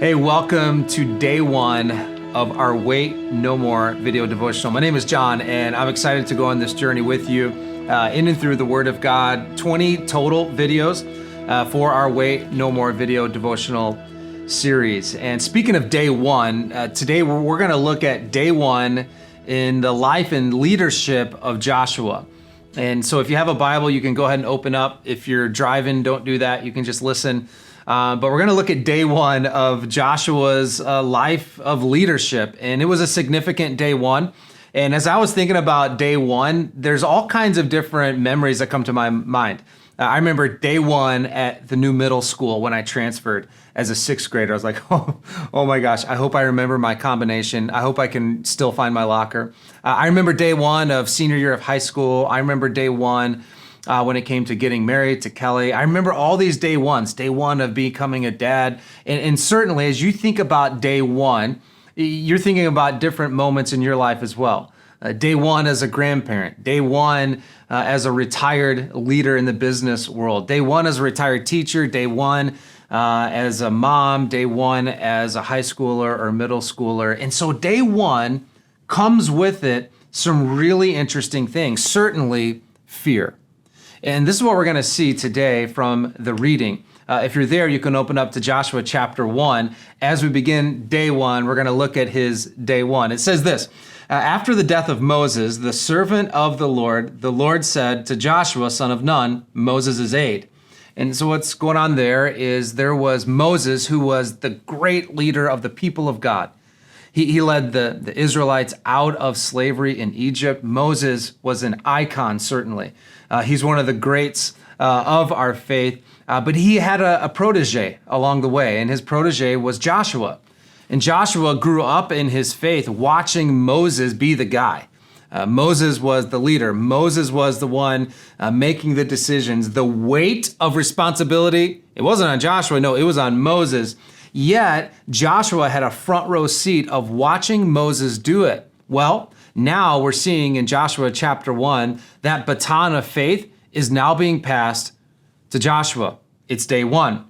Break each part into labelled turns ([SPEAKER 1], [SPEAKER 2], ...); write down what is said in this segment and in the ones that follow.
[SPEAKER 1] Hey, welcome to day one of our Wait No More video devotional. My name is John, and I'm excited to go on this journey with you in and through the Word of God. 20 total videos for our Wait No More video devotional series. And speaking of day one, today we're going to look at day one in the life and leadership of Joshua. And so if you have a Bible, you can go ahead and open up. If you're driving, don't do that. You can just listen. But we're going to look at day one of Joshua's life of leadership. And it was a significant day one. And as I was thinking about day one, there's all kinds of different memories that come to my mind. I remember day one at the new middle school when I transferred as a sixth grader. I was like, oh my gosh, I hope I remember my combination. I hope I can still find my locker. I remember day one of senior year of high school. I remember day one when it came to getting married to Kelly. I remember all these day ones, day one of becoming a dad. And certainly as you think about day one, you're thinking about different moments in your life as well. Day one as a grandparent, day one as a retired leader in the business world, day one as a retired teacher, day one as a mom, day one as a high schooler or middle schooler. And so day one comes with it some really interesting things, certainly fear. And this is what we're going to see today from the reading. If you're there, you can open up to Joshua chapter 1. As we begin day one, we're going to look at his day one. It says this, after the death of Moses, the servant of the Lord said to Joshua, son of Nun, Moses' aide. And so what's going on there is there was Moses, who was the great leader of the people of God. He led the Israelites out of slavery in Egypt. Moses was an icon, certainly. He's one of the greats of our faith, but he had a protege along the way, and his protege was Joshua. And Joshua grew up in his faith watching Moses be the guy. Moses was the leader. Moses was the one making the decisions. The weight of responsibility, it wasn't on Joshua, no, it was on Moses. Yet Joshua had a front row seat of watching Moses do it. Well, now we're seeing in Joshua chapter 1 that baton of faith is now being passed to Joshua. It's day one.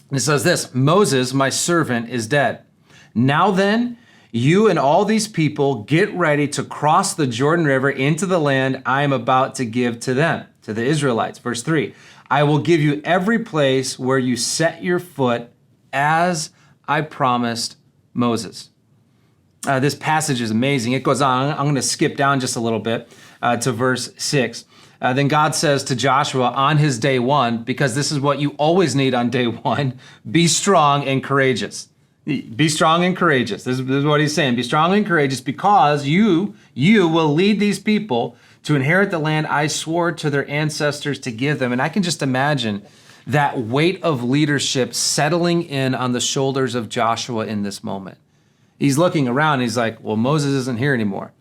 [SPEAKER 1] And it says this, Moses, my servant, is dead. Now then, you and all these people get ready to cross the Jordan River into the land I am about to give to them, to the Israelites. Verse 3, I will give you every place where you set your foot as I promised Moses. This passage is amazing. It goes on. I'm going to skip down just a little bit to verse 6. Then God says to Joshua on his day one, because this is what you always need on day one, be strong and courageous. Be strong and courageous. This is what he's saying. Be strong and courageous because you will lead these people to inherit the land I swore to their ancestors to give them. And I can just imagine that weight of leadership settling in on the shoulders of Joshua in this moment. He's looking around and he's like, well, Moses isn't here anymore.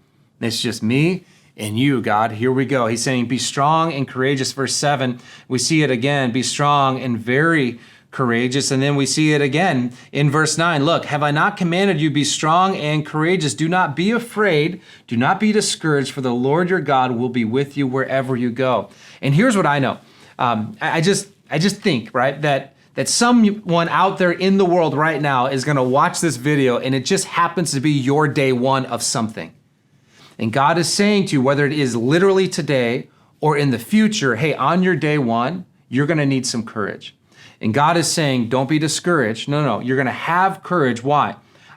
[SPEAKER 1] It's just me and you, God. Here we go. He's saying, be strong and courageous. Verse 7, we see it again, be strong and very courageous. And then we see it again in verse 9. Look, have I not commanded you, be strong and courageous? Do not be afraid. Do not be discouraged, for the Lord your God will be with you wherever you go. And here's what I know. I just think, right, that someone out there in the world right now is going to watch this video and it just happens to be your day one of something. And God is saying to you, whether it is literally today or in the future, hey, on your day one, you're going to need some courage. And God is saying, don't be discouraged. No, you're going to have courage. Why?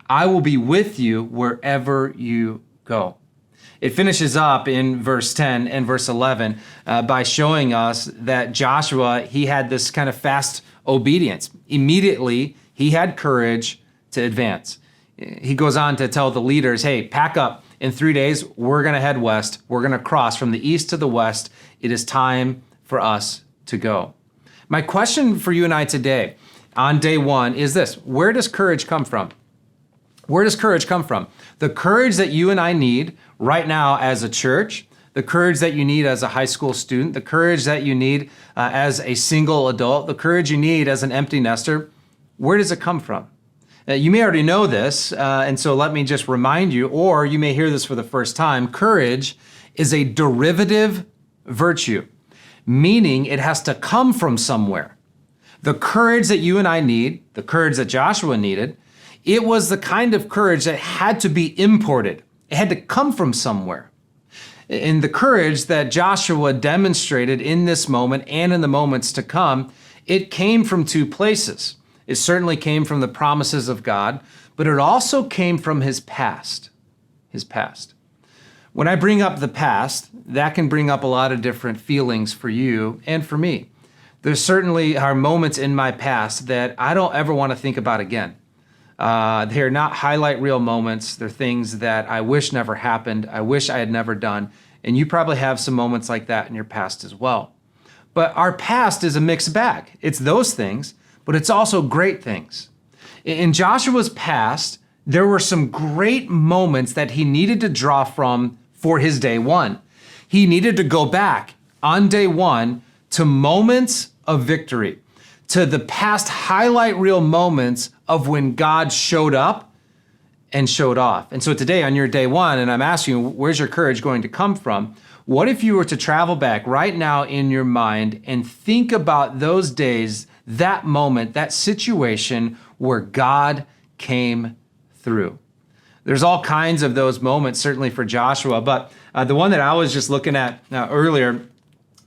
[SPEAKER 1] I will be with you wherever you go. It finishes up in verse 10 and verse 11 by showing us that Joshua, he had this kind of fast obedience. Immediately, he had courage to advance. He goes on to tell the leaders, hey, pack up. In 3 days, we're going to head west. We're going to cross from the east to the west. It is time for us to go. My question for you and I today on day one is this. Where does courage come from? Where does courage come from? The courage that you and I need right now as a church, the courage that you need as a high school student, the courage that you need as a single adult, the courage you need as an empty nester, where does it come from? You may already know this, and so let me just remind you, or you may hear this for the first time. Courage is a derivative virtue, meaning it has to come from somewhere. The courage that you and I need, the courage that Joshua needed, It was the kind of courage that had to be imported. It had to come from somewhere. And the courage that Joshua demonstrated in this moment and in the moments to come, it came from two places. It certainly came from the promises of God, but it also came from his past. His past. When I bring up the past, that can bring up a lot of different feelings for you and for me. There certainly are moments in my past that I don't ever want to think about again. They're not highlight reel moments. They're things that I wish never happened. I wish I had never done. And you probably have some moments like that in your past as well. But our past is a mixed bag. It's those things, but it's also great things. In Joshua's past, there were some great moments that he needed to draw from for his day one. He needed to go back on day one to moments of victory, to the past highlight reel moments of when God showed up and showed off. And so today on your day one, and I'm asking you, where's your courage going to come from? What if you were to travel back right now in your mind and think about those days, that moment, that situation where God came through? There's all kinds of those moments, certainly for Joshua, but the one that I was just looking at earlier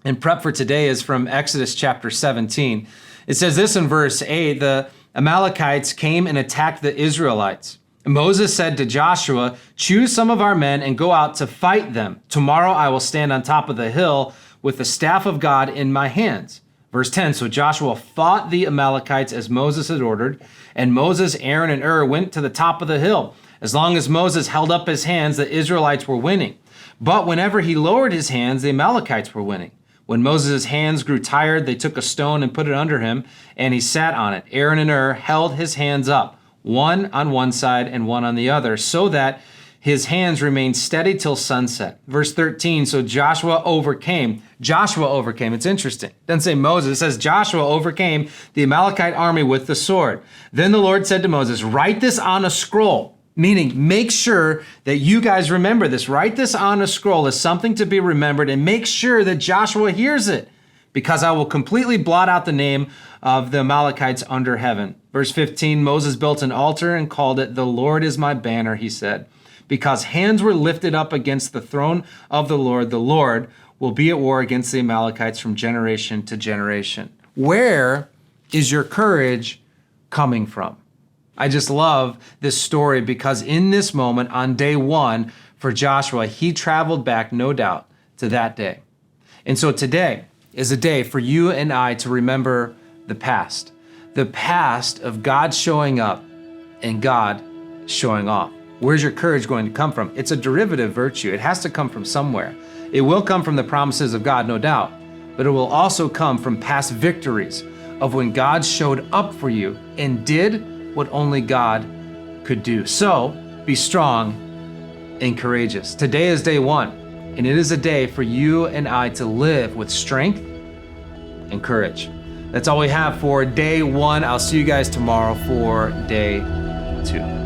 [SPEAKER 1] in prep for today is from Exodus chapter 17. It says this in verse 8, the Amalekites came and attacked the Israelites. Moses said to Joshua, "Choose some of our men and go out to fight them. Tomorrow I will stand on top of the hill with the staff of God in my hands." Verse 10, so Joshua fought the Amalekites as Moses had ordered, and Moses, Aaron, and Hur went to the top of the hill. As long as Moses held up his hands, the Israelites were winning. But whenever he lowered his hands, the Amalekites were winning. When Moses' hands grew tired, they took a stone and put it under him, and he sat on it. Aaron and Hur held his hands up, one on one side and one on the other, so that his hands remained steady till sunset. Verse 13, so Joshua overcame. Joshua overcame. It's interesting. It doesn't say Moses. It says Joshua overcame the Amalekite army with the sword. Then the Lord said to Moses, "Write this on a scroll." Meaning, make sure that you guys remember this. Write this on a scroll as something to be remembered, and make sure that Joshua hears it, because I will completely blot out the name of the Amalekites under heaven. Verse 15, Moses built an altar and called it, "The Lord is my banner," he said. Because hands were lifted up against the throne of the Lord will be at war against the Amalekites from generation to generation. Where is your courage coming from? I just love this story because in this moment on day one for Joshua, he traveled back, no doubt, to that day. And so today is a day for you and I to remember the past of God showing up and God showing off. Where's your courage going to come from? It's a derivative virtue. It has to come from somewhere. It will come from the promises of God, no doubt, but it will also come from past victories of when God showed up for you and did what only God could do. So be strong and courageous. Today is day one, and it is a day for you and I to live with strength and courage. That's all we have for day one. I'll see you guys tomorrow for day two.